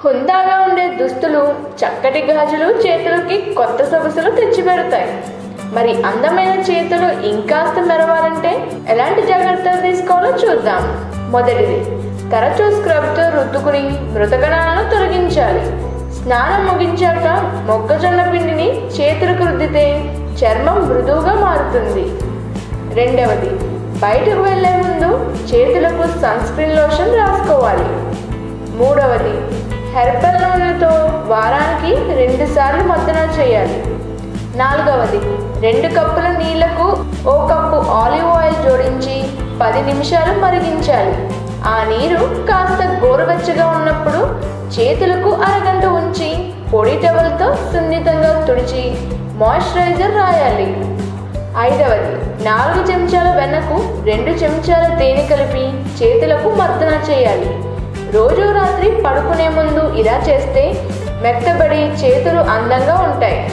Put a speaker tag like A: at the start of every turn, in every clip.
A: హుందాగా ఉండే దుస్తులు, చక్కటి గాజులు చేతులకి కొత్త సొగసులు తెచ్చిపెడతాయి. మరి అందమైన చేతులు ఇంకాస్త మెరవాలంటే ఎలాంటి జాగ్రత్తలు తీసుకోవాలో చూద్దాం. మొదటిది, తరచూ స్క్రబ్తో రుద్దుకుని మృతకణాలను తొలగించాలి. స్నానం ముగించాక మొక్కజొన్న పిండిని చేతులకు రుద్దితే చర్మం మృదువుగా మారుతుంది. రెండవది, బయటకు వెళ్లే ముందు చేతులకు సన్స్క్రీన్ లోషన్ రాసుకోవాలి. మూడవది, హెర్బల్ నూనెతో వారానికి 2 సార్లు మర్దన చేయాలి. నాలుగవది, 2 కప్పుల నీళ్లకు 1 కప్పు ఆలివ్ ఆయిల్ జోడించి 10 నిమిషాలు మరిగించాలి. ఆ నీరు కాస్త గోరువెచ్చగా ఉన్నప్పుడు చేతులకు అరగంట ఉంచి పొడి టవల్తో సున్నితంగా తుడిచి మాయిశ్చరైజర్ రాయాలి. ఐదవది, 4 చెంచాల వెన్నకు 2 చెంచాల తేనె కలిపి చేతులకు మర్దన చేయాలి. రోజు రాత్రి పడుకునే ముందు ఇలా చేస్తే మెత్తబడి చేతులు అందంగా ఉంటాయి.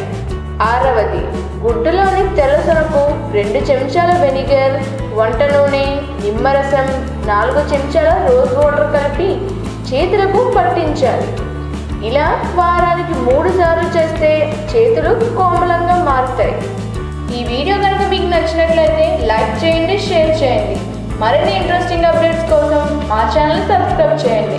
A: ఆరవది, గుడ్డులోని తెల్లసొనకు 2 చెంచాల వెనిగర్, వంట నూనె, నిమ్మరసం, 4 చెంచాల రోజ్ వాటర్ కలిపి చేతులకు పట్టించాలి. ఇలా వారానికి 3 సార్లు చేస్తే చేతులు కోమలంగా మారుతాయి. ఈ వీడియో కనుక మీకు నచ్చినట్లయితే లైక్ చేయండి, షేర్ చేయండి. మరిన్ని ఇంట్రెస్టింగ్ అప్డేట్స్ కోసం మా ఛానల్ సబ్స్క్రైబ్ చేయండి.